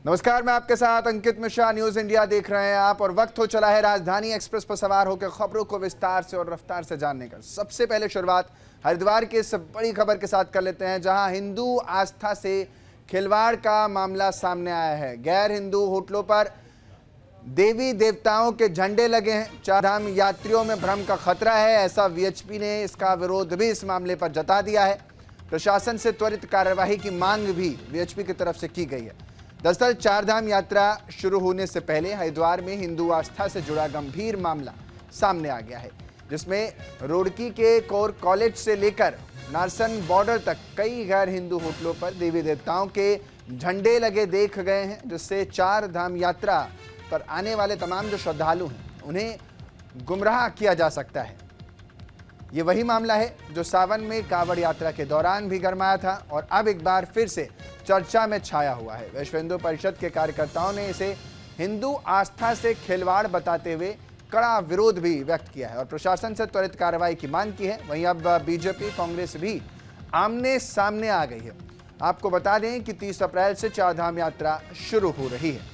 नमस्कार, मैं आपके साथ अंकित मिश्रा। न्यूज इंडिया देख रहे हैं आप और वक्त हो चला है राजधानी एक्सप्रेस पर सवार होकर खबरों को विस्तार से और रफ्तार से जानने का। सबसे पहले शुरुआत हरिद्वार की इस बड़ी खबर के साथ कर लेते हैं, जहां हिंदू आस्था से खिलवाड़ का मामला सामने आया है। गैर हिंदू होटलों पर देवी देवताओं के झंडे लगे हैं। चारधाम यात्रियों में भ्रम का खतरा है, ऐसा वीएचपी ने इसका विरोध भी इस मामले पर जता दिया है। प्रशासन से त्वरित कार्यवाही की मांग भी वीएचपी की तरफ से की गई है। दरअसल चारधाम यात्रा शुरू होने से पहले हरिद्वार में हिंदू आस्था से जुड़ा गंभीर मामला सामने आ गया है, जिसमें रुड़की के कोर कॉलेज से लेकर नारसन बॉर्डर तक कई गैर हिंदू होटलों पर देवी देवताओं के झंडे लगे देख गए हैं, जिससे चारधाम यात्रा पर आने वाले तमाम जो श्रद्धालु हैं उन्हें गुमराह किया जा सकता है। ये वही मामला है जो सावन में कांवड़ यात्रा के दौरान भी गरमाया था और अब एक बार फिर से चर्चा में छाया हुआ है। विश्व हिंदू परिषद के कार्यकर्ताओं ने इसे हिंदू आस्था से खिलवाड़ बताते हुए कड़ा विरोध भी व्यक्त किया है और प्रशासन से त्वरित कार्रवाई की मांग की है। वहीं अब बीजेपी कांग्रेस भी आमने सामने आ गई है। आपको बता दें कि 30 अप्रैल से चारधाम यात्रा शुरू हो रही है।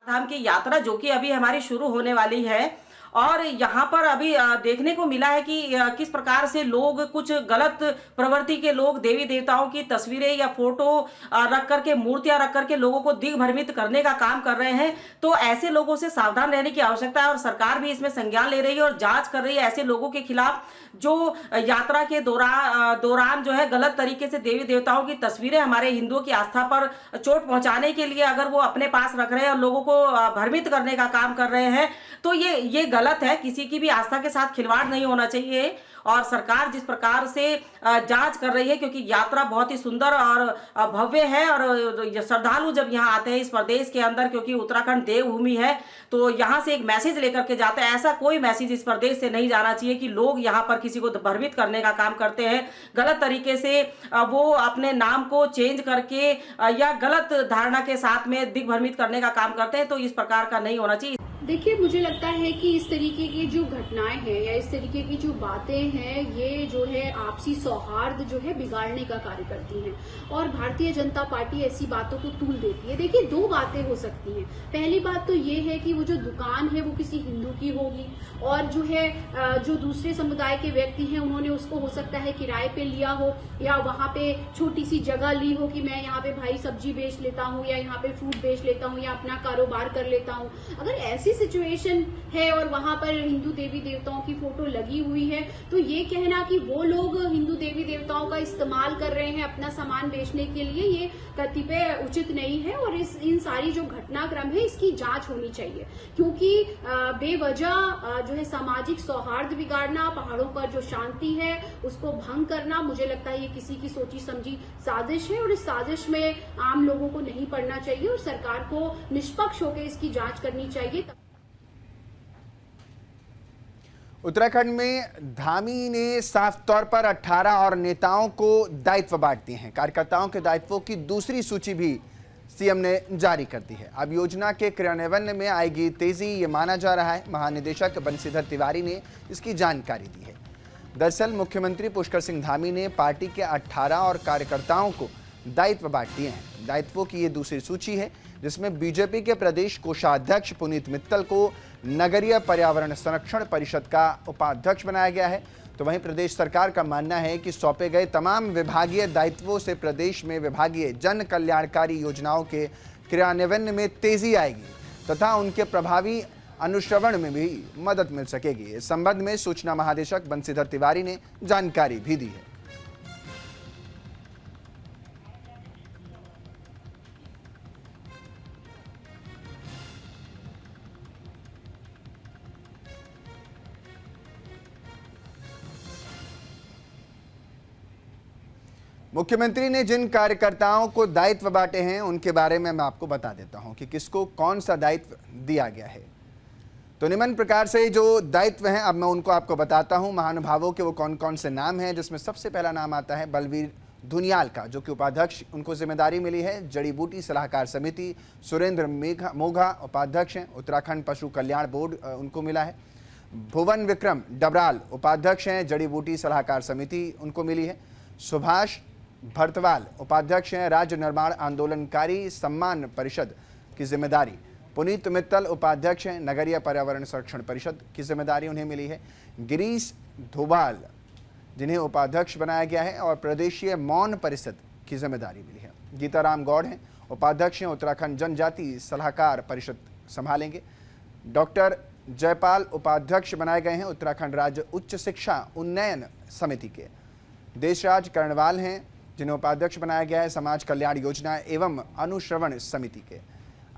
धाम की यात्रा जो कि अभी हमारी शुरू होने वाली है और यहाँ पर अभी देखने को मिला है कि किस प्रकार से लोग कुछ गलत प्रवृत्ति के लोग देवी देवताओं की तस्वीरें या फोटो रख करके मूर्तियां रख करके लोगों को दिग्भ्रमित करने का काम कर रहे हैं। तो ऐसे लोगों से सावधान रहने की आवश्यकता है और सरकार भी इसमें संज्ञान ले रही है और जांच कर रही है ऐसे लोगों के खिलाफ जो यात्रा के दौरान जो है गलत तरीके से देवी देवताओं की तस्वीरें हमारे हिंदुओं की आस्था पर चोट पहुंचाने के लिए अगर वो अपने पास रख रहे हैं और लोगों को भ्रमित करने का काम कर रहे हैं, तो ये गलत है। किसी की भी आस्था के साथ खिलवाड़ नहीं होना चाहिए और सरकार जिस प्रकार से जांच कर रही है, क्योंकि यात्रा बहुत ही सुंदर और भव्य है और श्रद्धालु जब यहाँ आते हैं इस प्रदेश के अंदर, क्योंकि उत्तराखंड देवभूमि है, तो यहाँ से एक मैसेज लेकर के जाते हैं। ऐसा कोई मैसेज इस प्रदेश से नहीं जाना चाहिए कि लोग यहाँ पर किसी को भ्रमित करने का काम करते हैं, गलत तरीके से वो अपने नाम को चेंज करके या गलत धारणा के साथ में दिग्भ्रमित करने का काम करते हैं। तो इस प्रकार का नहीं होना चाहिए। देखिए, मुझे लगता है कि इस तरीके की जो घटनाएं हैं या इस तरीके की जो बातें हैं, ये जो है आपसी सौहार्द जो है बिगाड़ने का कार्य करती हैं और भारतीय जनता पार्टी ऐसी बातों को तूल देती है। देखिए, दो बातें हो सकती हैं। पहली बात तो ये है कि वो जो दुकान है वो किसी हिंदू की होगी और जो है जो दूसरे समुदाय के व्यक्ति हैं उन्होंने उसको हो सकता है किराए पे लिया हो या वहां पे छोटी सी जगह ली हो कि मैं यहाँ पे भाई सब्जी बेच लेता हूँ या यहाँ पे फ्रूट बेच लेता हूँ या अपना कारोबार कर लेता हूँ। अगर ऐसी सिचुएशन है और वहां पर हिंदू देवी देवताओं की फोटो लगी हुई है, तो ये कहना कि वो लोग हिंदू देवी देवताओं का इस्तेमाल कर रहे हैं अपना सामान बेचने के लिए, ये कतिपय उचित नहीं है और इन सारी जो घटनाक्रम है इसकी जांच होनी चाहिए। क्योंकि बेवजह जो है सामाजिक सौहार्द बिगाड़ना, पहाड़ों पर जो शांति है उसको भंग करना, मुझे लगता है ये किसी की सोची समझी साजिश है और इस साजिश में आम लोगों को नहीं पड़ना चाहिए और सरकार को निष्पक्ष होकर इसकी जांच करनी चाहिए। उत्तराखंड में धामी ने साफ तौर पर 18 और नेताओं को दायित्व बांट दिए हैं। कार्यकर्ताओं के दायित्वों की दूसरी सूची भी सीएम ने जारी कर दी है। अब योजना के क्रियान्वयन में आएगी तेजी, ये माना जा रहा है। महानिदेशक बंशीधर तिवारी ने इसकी जानकारी दी है। दरअसल मुख्यमंत्री पुष्कर सिंह धामी ने पार्टी के 18 और कार्यकर्ताओं को दायित्व बांट दिए हैं। दायित्वों की ये दूसरी सूची है, जिसमें बीजेपी के प्रदेश कोषाध्यक्ष पुनीत मित्तल को नगरीय पर्यावरण संरक्षण परिषद का उपाध्यक्ष बनाया गया है। तो वहीं प्रदेश सरकार का मानना है कि सौंपे गए तमाम विभागीय दायित्वों से प्रदेश में विभागीय जन कल्याणकारी योजनाओं के क्रियान्वयन में तेजी आएगी तथा उनके प्रभावी अनुश्रवण में भी मदद मिल सकेगी। इस संबंध में सूचना महानिदेशक बंशीधर तिवारी ने जानकारी भी दी है। मुख्यमंत्री ने जिन कार्यकर्ताओं को दायित्व बांटे हैं उनके बारे में मैं आपको बता देता हूं कि किसको कौन सा दायित्व दिया गया है। तो निम्न प्रकार से जो दायित्व हैं अब मैं उनको आपको बताता हूं। महानुभावों के वो कौन कौन से नाम हैं, जिसमें सबसे पहला नाम आता है बलवीर धुनियाल का, जो कि उपाध्यक्ष उनको जिम्मेदारी मिली है। जड़ी बूटी सलाहकार समिति सुरेंद्र मोघा उपाध्यक्ष हैं। उत्तराखंड पशु कल्याण बोर्ड उनको मिला है। भुवन विक्रम डबराल उपाध्यक्ष हैं, जड़ी बूटी सलाहकार समिति उनको मिली है। सुभाष भरतवाल उपाध्यक्ष हैं, राज्य निर्माण आंदोलनकारी सम्मान परिषद की जिम्मेदारी। पुनीत मित्तल उपाध्यक्ष हैं, नगरीय पर्यावरण संरक्षण परिषद की जिम्मेदारी उन्हें मिली है। गिरीश धोबाल जिन्हें उपाध्यक्ष बनाया गया है और प्रदेशीय मौन परिषद की जिम्मेदारी मिली है। गीताराम गौड़ हैं, उपाध्यक्ष हैं, उत्तराखंड जनजाति सलाहकार परिषद संभालेंगे। डॉक्टर जयपाल उपाध्यक्ष बनाए गए हैं, उत्तराखंड राज्य उच्च शिक्षा उन्नयन समिति के। देशराज कर्णवाल हैं, जिन्हें उपाध्यक्ष बनाया गया है, समाज कल्याण योजना एवं अनुश्रवण समिति के।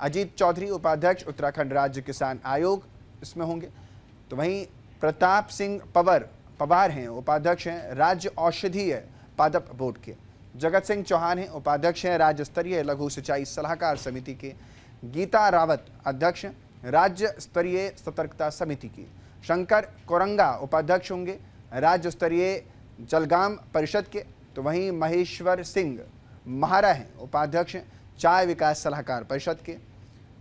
अजीत चौधरी उपाध्यक्ष, उत्तराखंड राज्य किसान आयोग इसमें होंगे। तो वहीं प्रताप सिंह पवार हैं, उपाध्यक्ष हैं, राज्य औषधीय पादप बोर्ड के। जगत सिंह चौहान हैं, उपाध्यक्ष हैं, राज्य स्तरीय लघु सिंचाई सलाहकार समिति के। गीता रावत अध्यक्ष, राज्य स्तरीय सतर्कता समिति की। शंकर कोरंगा उपाध्यक्ष होंगे, राज्य स्तरीय जलगाम परिषद के। तो वहीं महेश्वर सिंह महारा हैं, उपाध्यक्ष चाय विकास सलाहकार परिषद के।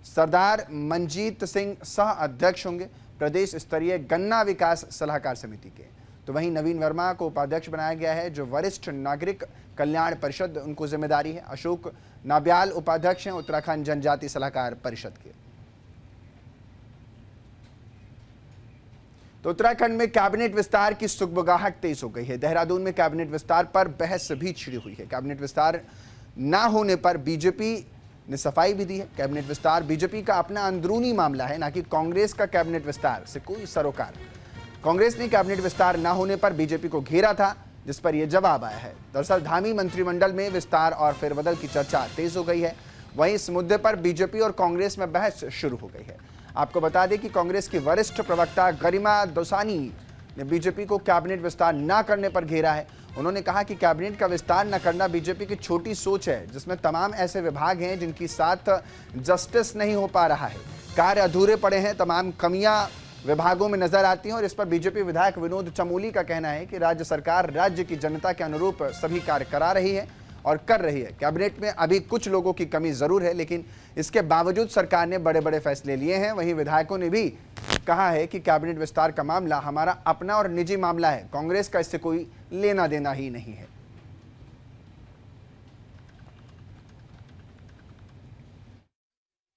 सरदार मंजीत सिंह सह अध्यक्ष होंगे, प्रदेश स्तरीय गन्ना विकास सलाहकार समिति के। तो वहीं नवीन वर्मा को उपाध्यक्ष बनाया गया है, जो वरिष्ठ नागरिक कल्याण परिषद उनको जिम्मेदारी है। अशोक नाब्याल उपाध्यक्ष हैं, उत्तराखंड जनजाति सलाहकार परिषद के। तो उत्तराखंड में कैबिनेट विस्तार की सुगबुगाहट तेज हो गई है। देहरादून में कैबिनेट विस्तार पर बहस भी छिड़ी हुई है। कैबिनेट विस्तार ना होने पर बीजेपी ने सफाई भी दी है। कैबिनेट विस्तार बीजेपी का अपना अंदरूनी मामला है, ना कि कांग्रेस का कैबिनेट विस्तार से कोई सरोकार। कांग्रेस ने कैबिनेट विस्तार न होने पर बीजेपी को घेरा था, जिस पर यह जवाब आया है। दरअसल धामी मंत्रिमंडल में विस्तार और फेरबदल की चर्चा तेज हो गई है। वहीं इस मुद्दे पर बीजेपी और कांग्रेस में बहस शुरू हो गई है। आपको बता दें कि कांग्रेस की वरिष्ठ प्रवक्ता गरिमा दौसानी ने बीजेपी को कैबिनेट विस्तार न करने पर घेरा है। उन्होंने कहा कि कैबिनेट का विस्तार न करना बीजेपी की छोटी सोच है, जिसमें तमाम ऐसे विभाग हैं जिनकी साथ जस्टिस नहीं हो पा रहा है, कार्य अधूरे पड़े हैं, तमाम कमियां विभागों में नजर आती हैं। और इस पर बीजेपी विधायक विनोद चमोली का कहना है कि राज्य सरकार राज्य की जनता के अनुरूप सभी कार्य करा रही है और कर रही है। कैबिनेट में अभी कुछ लोगों की कमी जरूर है, लेकिन इसके बावजूद सरकार ने बड़े बड़े फैसले लिए हैं। वहीं विधायकों ने भी कहा है कि कैबिनेट विस्तार का मामला हमारा अपना और निजी मामला है, कांग्रेस का इससे कोई लेना देना ही नहीं है।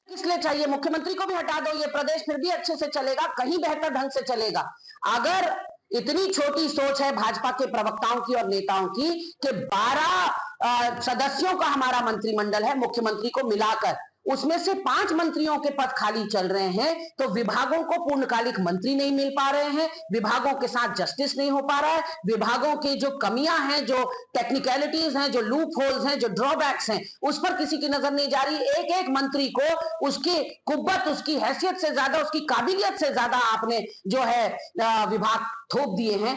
इसलिए चाहिए मुख्यमंत्री को भी हटा दो, ये प्रदेश फिर भी अच्छे से चलेगा, कहीं बेहतर ढंग से चलेगा। अगर इतनी छोटी सोच है भाजपा के प्रवक्ताओं की और नेताओं की कि 12 सदस्यों का हमारा मंत्रिमंडल है, मुख्यमंत्री को मिलाकर उसमें से 5 मंत्रियों के पद खाली चल रहे हैं, तो विभागों को पूर्णकालिक मंत्री नहीं मिल पा रहे हैं, विभागों के साथ जस्टिस नहीं हो पा रहा है, विभागों की जो कमियां हैं, जो टेक्निकलिटीज हैं, जो लूप होल्स हैं, जो ड्रॉबैक्स हैं, उस पर किसी की नजर नहीं जा रही। एक एक मंत्री को उसकी कुव्वत, उसकी हैसियत से ज्यादा, उसकी काबिलियत से ज्यादा आपने जो है विभाग थोप दिए हैं।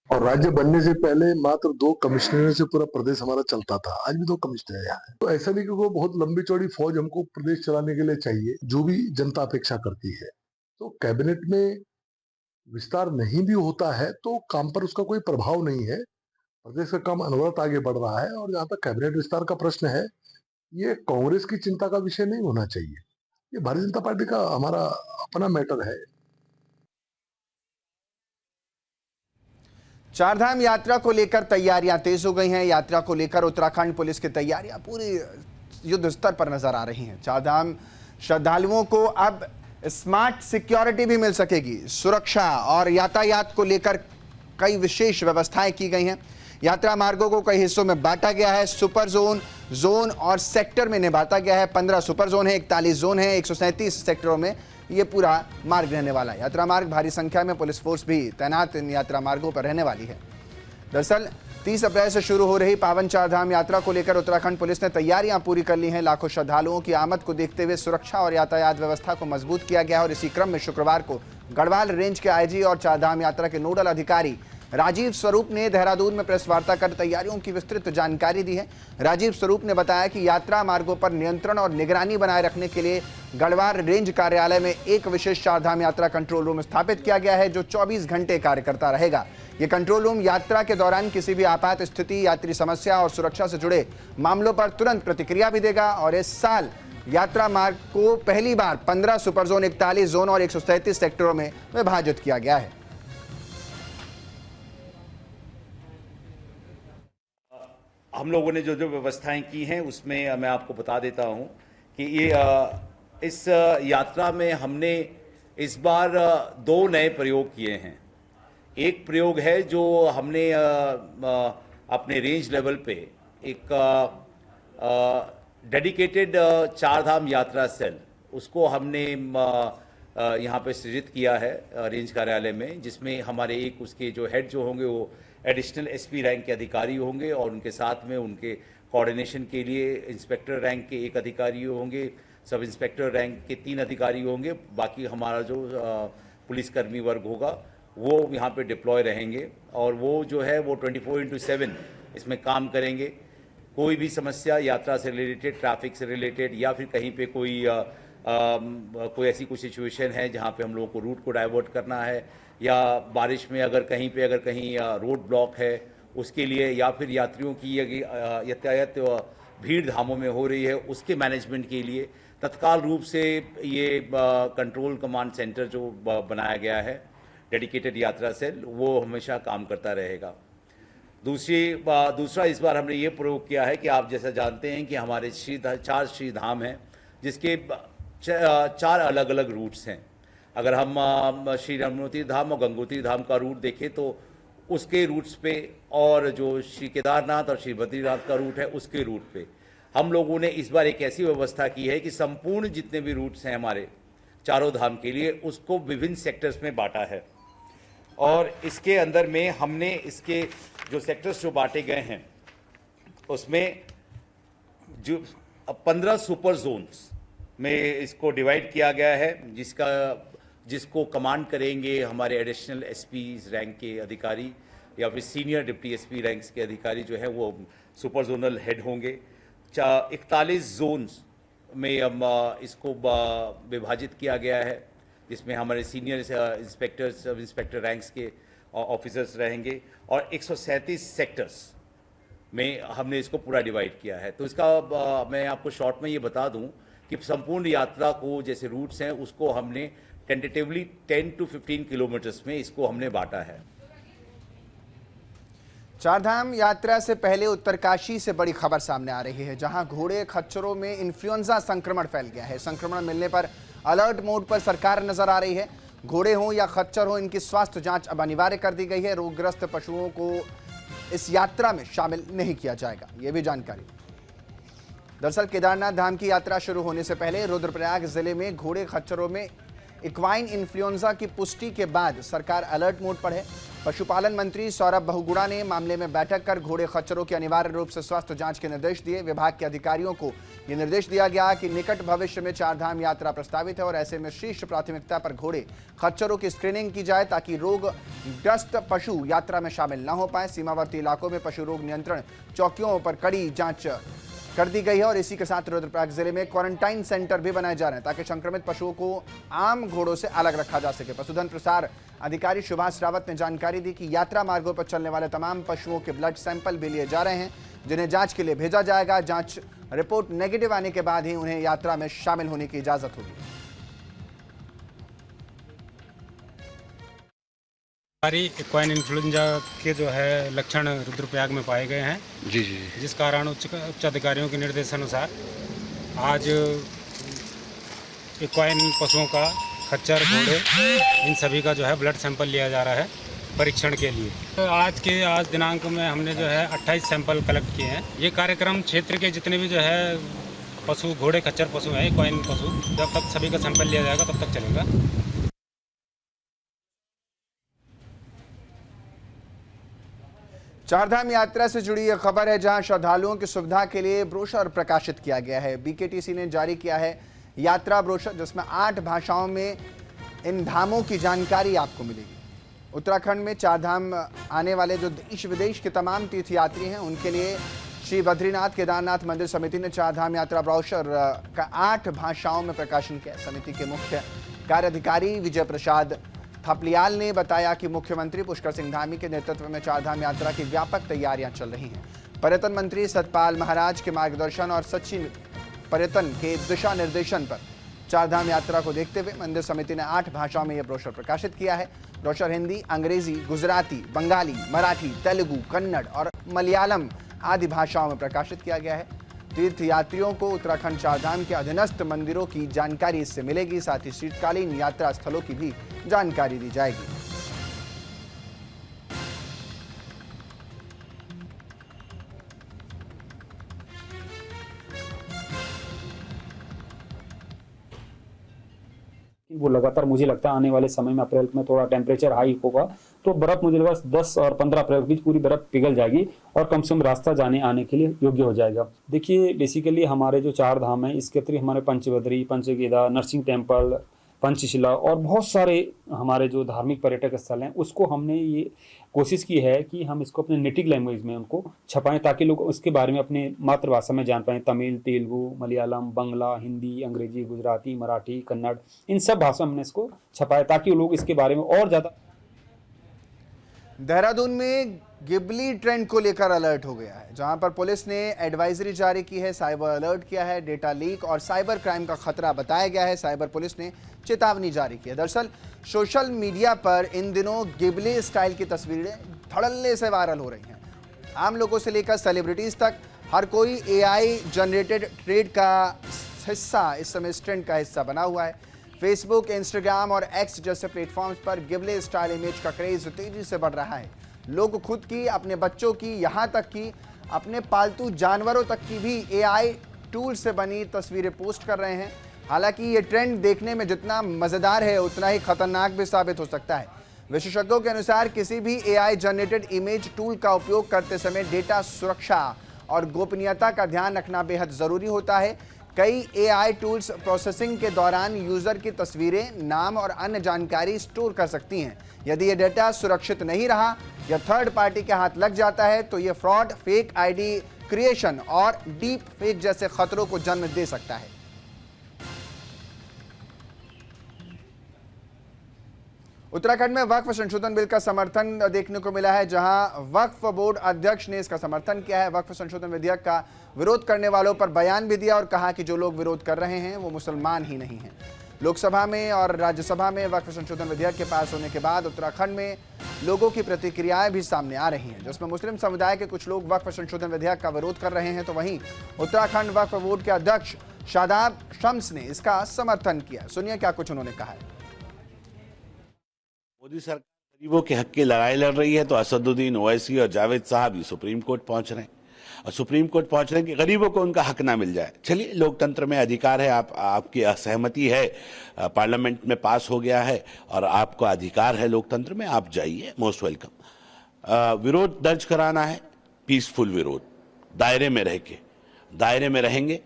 और राज्य बनने से पहले मात्र 2 कमिश्नरों से पूरा प्रदेश हमारा चलता था, आज भी 2 कमिश्नर है यहाँ। तो ऐसा नहीं कि वो बहुत लंबी चौड़ी फौज हमको प्रदेश चलाने के लिए चाहिए, जो भी जनता अपेक्षा करती है। तो कैबिनेट में विस्तार नहीं भी होता है तो काम पर उसका कोई प्रभाव नहीं है, प्रदेश का काम अनवरत आगे बढ़ रहा है। और जहाँ तक कैबिनेट विस्तार का प्रश्न है, ये कांग्रेस की चिंता का विषय नहीं होना चाहिए, ये भारतीय जनता पार्टी का हमारा अपना मैटर है। चारधाम यात्रा को लेकर तैयारियां तेज हो गई हैं। यात्रा को लेकर उत्तराखंड पुलिस की तैयारियां पूरी युद्ध स्तर पर नजर आ रही हैं। चारधाम श्रद्धालुओं को अब स्मार्ट सिक्योरिटी भी मिल सकेगी। सुरक्षा और यातायात को लेकर कई विशेष व्यवस्थाएं की गई हैं। यात्रा मार्गों को कई हिस्सों में बांटा गया है। सुपर जोन, जोन और सेक्टर में बांटा गया है। 15 सुपर जोन है, 41 जोन है, 137 सेक्टरों में ये पूरा मार्ग रहने वाला है। यात्रा मार्ग भारी संख्या में पुलिस फोर्स भी तैनात इन यात्रा मार्गों पर रहने वाली है। दरअसल 30 अप्रैल से शुरू हो रही पावन चारधाम यात्रा को लेकर उत्तराखंड पुलिस ने तैयारियां पूरी कर ली हैं। लाखों श्रद्धालुओं की आमद को देखते हुए सुरक्षा और यातायात व्यवस्था को मजबूत किया गया और इसी क्रम में शुक्रवार को गढ़वाल रेंज के आईजी और चारधाम यात्रा के नोडल अधिकारी राजीव स्वरूप ने देहरादून में प्रेस वार्ता कर तैयारियों की विस्तृत जानकारी दी है। राजीव स्वरूप ने बताया कि यात्रा मार्गों पर नियंत्रण और निगरानी बनाए रखने के लिए गढ़वाल रेंज कार्यालय में एक विशेष चारधाम यात्रा कंट्रोल रूम स्थापित किया गया है, जो 24 घंटे कार्य करता रहेगा। ये कंट्रोल रूम यात्रा के दौरान किसी भी आपात स्थिति, यात्री समस्या और सुरक्षा से जुड़े मामलों पर तुरंत प्रतिक्रिया भी देगा। और इस साल यात्रा मार्ग को पहली बार 15 सुपर जोन, 41 जोन और 137 सेक्टरों में विभाजित किया गया है। हम लोगों ने जो जो व्यवस्थाएं की हैं उसमें मैं आपको बता देता हूं कि ये इस यात्रा में हमने इस बार 2 नए प्रयोग किए हैं। एक प्रयोग है जो हमने अपने रेंज लेवल पे एक डेडिकेटेड चारधाम यात्रा सेल, उसको हमने यहाँ पे सृजित किया है रेंज कार्यालय में, जिसमें हमारे एक उसके जो हेड जो होंगे वो एडिशनल एसपी रैंक के अधिकारी होंगे और उनके साथ में उनके कोऑर्डिनेशन के लिए इंस्पेक्टर रैंक के 1 अधिकारी होंगे, सब इंस्पेक्टर रैंक के 3 अधिकारी होंगे। बाकी हमारा जो पुलिसकर्मी वर्ग होगा वो यहाँ पे डिप्लॉय रहेंगे और वो जो है वो 24/7 इसमें काम करेंगे। कोई भी समस्या यात्रा से रिलेटेड, ट्रैफिक से रिलेटेड या फिर कहीं पे कोई ऐसी कोई सिचुएशन है जहाँ पे हम लोगों को रूट को डाइवर्ट करना है, या बारिश में अगर कहीं रोड ब्लॉक है उसके लिए, या फिर यात्रियों की यातायात भीड़ धामों में हो रही है उसके मैनेजमेंट के लिए तत्काल रूप से ये कंट्रोल कमांड सेंटर जो बनाया गया है, डेडिकेटेड यात्रा सेल, वो हमेशा काम करता रहेगा। दूसरा इस बार हमने ये प्रयोग किया है कि आप जैसा जानते हैं कि हमारे 4 श्री धाम हैं जिसके 4 अलग अलग रूट्स हैं। अगर हम श्री यमुनोत्री धाम और गंगोत्री धाम का रूट देखें तो उसके रूट्स पे, और जो श्री केदारनाथ और श्री बद्रीनाथ का रूट है उसके रूट पे हम लोगों ने इस बार एक ऐसी व्यवस्था की है कि संपूर्ण जितने भी रूट्स हैं हमारे चारों धाम के लिए उसको विभिन्न सेक्टर्स में बांटा है। और इसके अंदर में हमने इसके जो सेक्टर्स जो बांटे गए हैं उसमें जो 15 सुपर जोन्स में इसको डिवाइड किया गया है, जिसको कमांड करेंगे हमारे एडिशनल एसपी रैंक के अधिकारी या फिर सीनियर डिप्टी एसपी रैंक्स के अधिकारी जो है वो सुपर जोनल हेड होंगे। 41 जोन्स में हम इसको विभाजित किया गया है, जिसमें हमारे senior inspectors, sub inspector ranks के ऑफिसर्स रहेंगे, और 137 सेक्टर्स में हमने इसको पूरा डिवाइड किया है। तो इसका मैं आपको शॉर्ट में ये बता दूं कि संपूर्ण यात्रा को जैसे रूट्स हैं उसको हमने टेंटेटिवली 10 to 15 किलोमीटर्स में इसको हमने बांटा है। चारधाम यात्रा से पहले उत्तरकाशी से बड़ी खबर सामने आ रही है, जहां घोड़े खच्चरों में इन्फ्लुएंजा संक्रमण फैल गया है। संक्रमण मिलने पर अलर्ट मोड पर सरकार नजर आ रही है। घोड़े हों या खच्चर हो, इनकी स्वास्थ्य जांच अब अनिवार्य कर दी गई है। रोगग्रस्त पशुओं को इस यात्रा में शामिल नहीं किया जाएगा, ये भी जानकारी। दरअसल केदारनाथ धाम की यात्रा शुरू होने से पहले रुद्रप्रयाग जिले में घोड़े खच्चरों में इक्वाइन इन्फ्लुएंजा की पुष्टि के बाद सरकार अलर्ट मोड पर है। पशुपालन मंत्री सौरभ बहुगुणा ने मामले में बैठक कर घोड़े खच्चरों की अनिवार्य रूप से स्वास्थ्य जांच के निर्देश दिए। विभाग के अधिकारियों को यह निर्देश दिया गया कि निकट भविष्य में चारधाम यात्रा प्रस्तावित है और ऐसे में शीर्ष प्राथमिकता पर घोड़े खच्चरों की स्क्रीनिंग की जाए ताकि रोगग्रस्त पशु यात्रा में शामिल न हो पाए। सीमावर्ती इलाकों में पशु रोग नियंत्रण चौकियों पर कड़ी जांच कर दी गई है और इसी के साथ रुद्रप्रयाग जिले में क्वारंटाइन सेंटर भी बनाए जा रहे हैं ताकि संक्रमित पशुओं को आम घोड़ों से अलग रखा जा सके। पशुधन प्रसार अधिकारी सुभाष रावत ने जानकारी दी कि यात्रा मार्गों पर चलने वाले तमाम पशुओं के ब्लड सैंपल भी लिए जा रहे हैं, जिन्हें जांच के लिए भेजा जाएगा। जांच रिपोर्ट नेगेटिव आने के बाद ही उन्हें यात्रा में शामिल होने की इजाजत होगी। इक्वाइन इन्फ्लुएंजा के जो है लक्षण रुद्रप्रयाग में पाए गए हैं जी, जिस कारण उच्च अधिकारियों के निर्देशानुसार आज इक्वाइन पशुओं का, खच्चर, घोड़े, इन सभी का जो है ब्लड सैंपल लिया जा रहा है परीक्षण के लिए। आज दिनांक में हमने जो है 28 सैंपल कलेक्ट किए हैं। ये कार्यक्रम क्षेत्र के जितने भी जो है पशु, घोड़े खच्चर पशु हैं, इक्वाइन पशु, जब तक सभी का सैंपल लिया जाएगा तब तक चलेगा। चारधाम यात्रा से जुड़ी यह खबर है, जहां श्रद्धालुओं की सुविधा के लिए ब्रोशर प्रकाशित किया गया है। बीकेटीसी ने जारी किया है यात्रा ब्रोशर, जिसमें 8 भाषाओं में इन धामों की जानकारी आपको मिलेगी। उत्तराखंड में चारधाम आने वाले जो देश विदेश के तमाम तीर्थयात्री हैं उनके लिए श्री बद्रीनाथ केदारनाथ मंदिर समिति ने चारधाम यात्रा ब्रोशर का 8 भाषाओं में प्रकाशन किया। समिति के मुख्य कार्याधिकारी विजय प्रसाद थपलियाल ने बताया कि मुख्यमंत्री पुष्कर सिंह धामी के नेतृत्व में चारधाम यात्रा की व्यापक तैयारियां चल रही हैं। पर्यटन मंत्री सतपाल महाराज के मार्गदर्शन और सचिव पर्यटन के दिशा निर्देशन पर चारधाम यात्रा को देखते हुए मंदिर समिति ने 8 भाषाओं में यह ब्रोशर प्रकाशित किया है। ब्रोशर हिंदी, अंग्रेजी, गुजराती, बंगाली, मराठी, तेलुगु, कन्नड़ और मलयालम आदि भाषाओं में प्रकाशित किया गया है। तीर्थयात्रियों को उत्तराखंड चारधाम के अधीनस्थ मंदिरों की जानकारी इससे मिलेगी। साथ ही शीतकालीन यात्रा स्थलों की भी जानकारी दी जाएगी। वो लगातार मुझे लगता है आने वाले समय में अप्रैल में थोड़ा टेम्परेचर हाई होगा तो बर्फ मुझे लगता है 10 और 15 अप्रैल के बीच पूरी बर्फ पिघल जाएगी और कम से कम रास्ता जाने आने के लिए योग्य हो जाएगा। देखिए बेसिकली हमारे जो 4 धाम हैं इसके अतिरिक्त हमारे पंचबद्री, पंचगेदा, नरसिंह टेम्पल, पंचशिला और बहुत सारे हमारे जो धार्मिक पर्यटक स्थल हैं उसको हमने ये कोशिश की है कि हम इसको अपने नेटिव लैंग्वेज में उनको छपाएं ताकि लोग उसके बारे में अपने मातृभाषा में जान पाएं। तमिल, तेलुगु, मलयालम, बंगला, हिंदी, अंग्रेजी, गुजराती, मराठी, कन्नड़, इन सब भाषा में हमने इसको छपाया ताकि लोग इसके बारे में और ज़्यादा। देहरादून में गिबली ट्रेंड को लेकर अलर्ट हो गया है, जहां पर पुलिस ने एडवाइजरी जारी की है, साइबर अलर्ट किया है, डेटा लीक और साइबर क्राइम का खतरा बताया गया है। साइबर पुलिस ने चेतावनी जारी की है। दरअसल सोशल मीडिया पर इन दिनों गिबली स्टाइल की तस्वीरें धड़ल्ले से वायरल हो रही हैं। आम लोगों से लेकर सेलिब्रिटीज तक हर कोई एआई जनरेटेड ट्रेड का हिस्सा इस समय इस ट्रेंड का हिस्सा बना हुआ है। फेसबुक, इंस्टाग्राम और एक्स जैसे प्लेटफॉर्म्स पर गिबली स्टाइल इमेज का क्रेज तेजी से बढ़ रहा है। लोग खुद की, अपने बच्चों की, यहाँ तक कि अपने पालतू जानवरों तक की भी एआई टूल से बनी तस्वीरें पोस्ट कर रहे हैं। हालांकि ये ट्रेंड देखने में जितना मज़ेदार है उतना ही खतरनाक भी साबित हो सकता है। विशेषज्ञों के अनुसार किसी भी एआई जनरेटेड इमेज टूल का उपयोग करते समय डेटा सुरक्षा और गोपनीयता का ध्यान रखना बेहद ज़रूरी होता है। कई एआई टूल्स प्रोसेसिंग के दौरान यूज़र की तस्वीरें, नाम और अन्य जानकारी स्टोर कर सकती हैं। यदि ये डेटा सुरक्षित नहीं रहा या थर्ड पार्टी के हाथ लग जाता है तो ये फ्रॉड, फेक आईडी क्रिएशन और डीप फेक जैसे खतरों को जन्म दे सकता है। उत्तराखंड में वक्फ संशोधन बिल का समर्थन देखने को मिला है, जहां वक्फ बोर्ड अध्यक्ष ने इसका समर्थन किया है। वक्फ संशोधन विधेयक का विरोध करने वालों पर बयान भी दिया और कहा कि जो लोग विरोध कर रहे हैं वो मुसलमान ही नहीं हैं। लोकसभा में और राज्यसभा में वक्फ संशोधन विधेयक के पास होने के बाद उत्तराखंड में लोगों की प्रतिक्रियाएं भी सामने आ रही हैं, जिसमें मुस्लिम समुदाय के कुछ लोग वक्फ संशोधन विधेयक का विरोध कर रहे हैं, तो वहीं उत्तराखंड वक्फ बोर्ड के अध्यक्ष शादाब शम्स ने इसका समर्थन किया। सुनिए क्या कुछ उन्होंने कहा है। मोदी सरकार गरीबों के हक की लड़ाई लड़ रही है तो असदुद्दीन ओवैसी और जावेद साहब ही सुप्रीम कोर्ट पहुंच रहे हैं और सुप्रीम कोर्ट पहुंच रहे हैं कि गरीबों को उनका हक ना मिल जाए। चलिए, लोकतंत्र में अधिकार है, आपकी असहमति है, पार्लियामेंट में पास हो गया है और आपको अधिकार है लोकतंत्र में, आप जाइए, मोस्ट वेलकम। विरोध दर्ज कराना है, पीसफुल विरोध, दायरे में रह के, दायरे में रहेंगे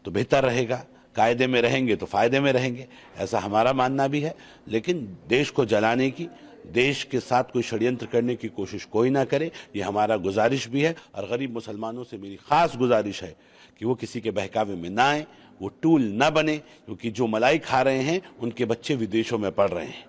तो बेहतर रहेगा, कायदे में रहेंगे तो फायदे में रहेंगे, ऐसा हमारा मानना भी है। लेकिन देश को जलाने की, देश के साथ कोई षड्यंत्र करने की कोशिश कोई ना करे, ये हमारा गुजारिश भी है। और गरीब मुसलमानों से मेरी खास गुजारिश है कि वो किसी के बहकावे में ना आए, वो टूल ना बने, क्योंकि जो मलाई खा रहे हैं उनके बच्चे विदेशों में पढ़ रहे हैं।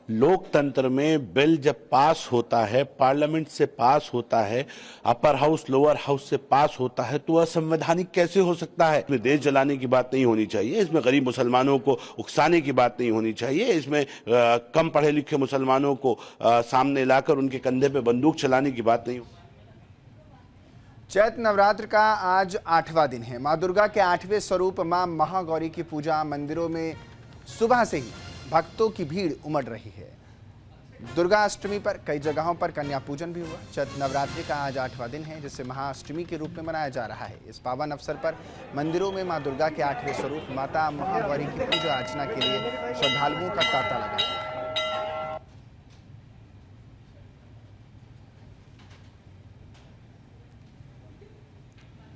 लोकतंत्र में बिल जब पास होता है, पार्लियामेंट से पास होता है, अपर हाउस लोअर हाउस से पास होता है, तो असंवैधानिक कैसे हो सकता है? इसमें देश जलाने की बात नहीं होनी चाहिए, इसमें गरीब मुसलमानों को उकसाने की बात नहीं होनी चाहिए, इसमें कम पढ़े लिखे मुसलमानों को सामने लाकर उनके कंधे पे बंदूक चलाने की बात नहीं। चैत्र नवरात्र का आज 8वां दिन है। मां दुर्गा के 8वें स्वरूप मां महागौरी की पूजा मंदिरों में सुबह से ही भक्तों की भीड़ उमड़ रही है। दुर्गा अष्टमी पर कई जगहों पर कन्या पूजन भी हुआ। चैत्र नवरात्रि का आज 8वां दिन है, जिसे महाअष्टमी के रूप में मनाया जा रहा है। इस पावन अवसर पर मंदिरों में मां दुर्गा के 8वें स्वरूप माता महागौरी की पूजा अर्चना के लिए श्रद्धालुओं का तांता लगा है।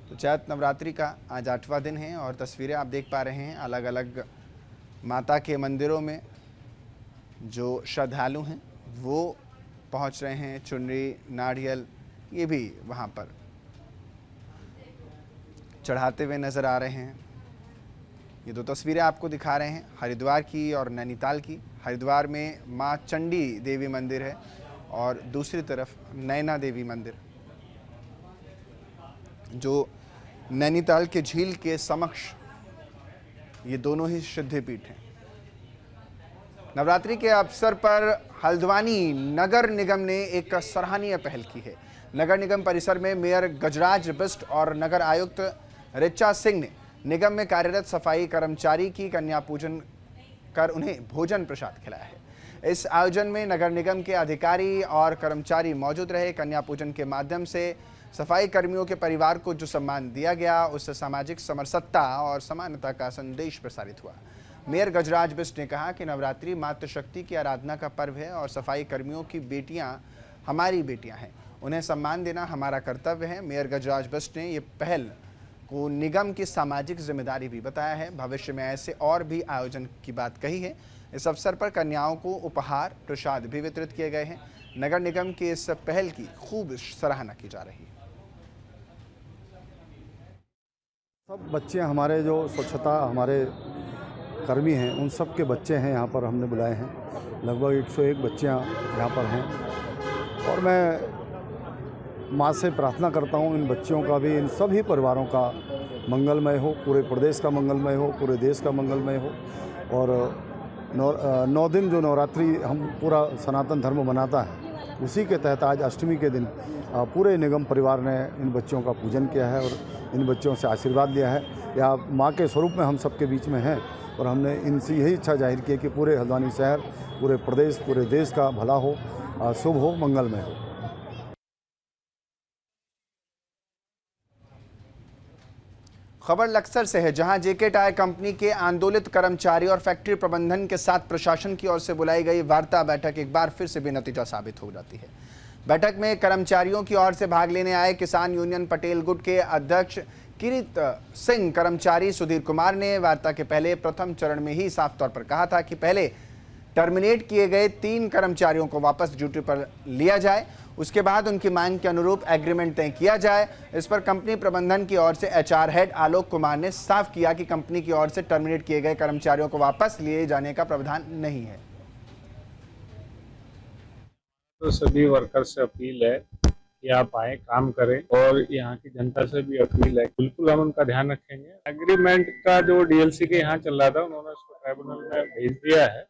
तो चैत्र नवरात्रि का आज 8वां दिन है और तस्वीरें आप देख पा रहे हैं अलग अलग माता के मंदिरों में जो श्रद्धालु हैं वो पहुंच रहे हैं। चुनरी, नारियल ये भी वहां पर चढ़ाते हुए नजर आ रहे हैं। ये दो तस्वीरें आपको दिखा रहे हैं हरिद्वार की और नैनीताल की। हरिद्वार में मां चंडी देवी मंदिर है और दूसरी तरफ नैना देवी मंदिर, जो नैनीताल के झील के समक्ष ये दोनों ही सिद्धिपीठ हैं। नवरात्रि के अवसर पर हल्द्वानी नगर निगम ने एक सराहनीय पहल की है। नगर निगम परिसर में मेयर गजराज बिष्ट और नगर आयुक्त रिचा सिंह ने निगम में कार्यरत सफाई कर्मचारी की कन्या पूजन कर उन्हें भोजन प्रसाद खिलाया है। इस आयोजन में नगर निगम के अधिकारी और कर्मचारी मौजूद रहे। कन्या पूजन के माध्यम से सफाई कर्मियों के परिवार को जो सम्मान दिया गया, उससे सामाजिक समरसत्ता और समानता का संदेश प्रसारित हुआ। मेयर गजराज बिष्ट ने कहा कि नवरात्रि मातृशक्ति की आराधना का पर्व है और सफाई कर्मियों की बेटियां हमारी बेटियां हैं, उन्हें सम्मान देना हमारा कर्तव्य है। मेयर गजराज बिष्ट ने ये पहल को निगम की सामाजिक जिम्मेदारी भी बताया है। भविष्य में ऐसे और भी आयोजन की बात कही है। इस अवसर पर कन्याओं को उपहार प्रसाद भी वितरित किए गए हैं। नगर निगम की इस पहल की खूब सराहना की जा रही है। सब बच्चे हमारे जो स्वच्छता हमारे कर्मी हैं, उन सब के बच्चे हैं यहाँ पर हमने बुलाए हैं। लगभग 101 बच्चियाँ यहाँ पर हैं और मैं माँ से प्रार्थना करता हूँ इन बच्चियों का भी, इन सभी परिवारों का मंगलमय हो, पूरे प्रदेश का मंगलमय हो, पूरे देश का मंगलमय हो। और 9 दिन जो नवरात्रि हम पूरा सनातन धर्म मनाता है, उसी के तहत आज अष्टमी के दिन पूरे निगम परिवार ने इन बच्चों का पूजन किया है और इन बच्चों से आशीर्वाद लिया है। या माँ के स्वरूप में हम सबके बीच में हैं और हमने इनसे यही इच्छा जाहिर की है कि पूरे हल्द्वानी शहर, पूरे प्रदेश, पूरे देश का भला हो, शुभ हो, मंगलमय हो। खबर लक्सर से है, जहां जेके टायर कंपनी के आंदोलित कर्मचारी और फैक्ट्री प्रबंधन के साथ प्रशासन की ओर से बुलाई गई वार्ता बैठक एक बार फिर से बेनतीजा साबित हो जाती है। बैठक में कर्मचारियों की ओर से भाग लेने आए किसान यूनियन पटेल गुट के अध्यक्ष किरीट सिंह कर्मचारी सुधीर कुमार ने वार्ता के पहले प्रथम चरण में ही साफ तौर पर कहा था कि पहले टर्मिनेट किए गए 3 कर्मचारियों को वापस ड्यूटी पर लिया जाए, उसके बाद उनकी मांग के अनुरूप एग्रीमेंट तय किया जाए। इस पर कंपनी प्रबंधन की ओर से एचआर हेड आलोक कुमार ने साफ किया कि कंपनी की ओर से टर्मिनेट किए गए कर्मचारियों को वापस लिए जाने का प्रावधान नहीं है। तो सभी वर्कर से अपील है कि आप आए, काम करें और यहाँ की जनता से भी अपील है, बिल्कुल हम उनका ध्यान रखेंगे। एग्रीमेंट का जो डीएलसी के यहाँ चल रहा था, उन्होंने उसको ट्राइब्यूनल में भेज दिया है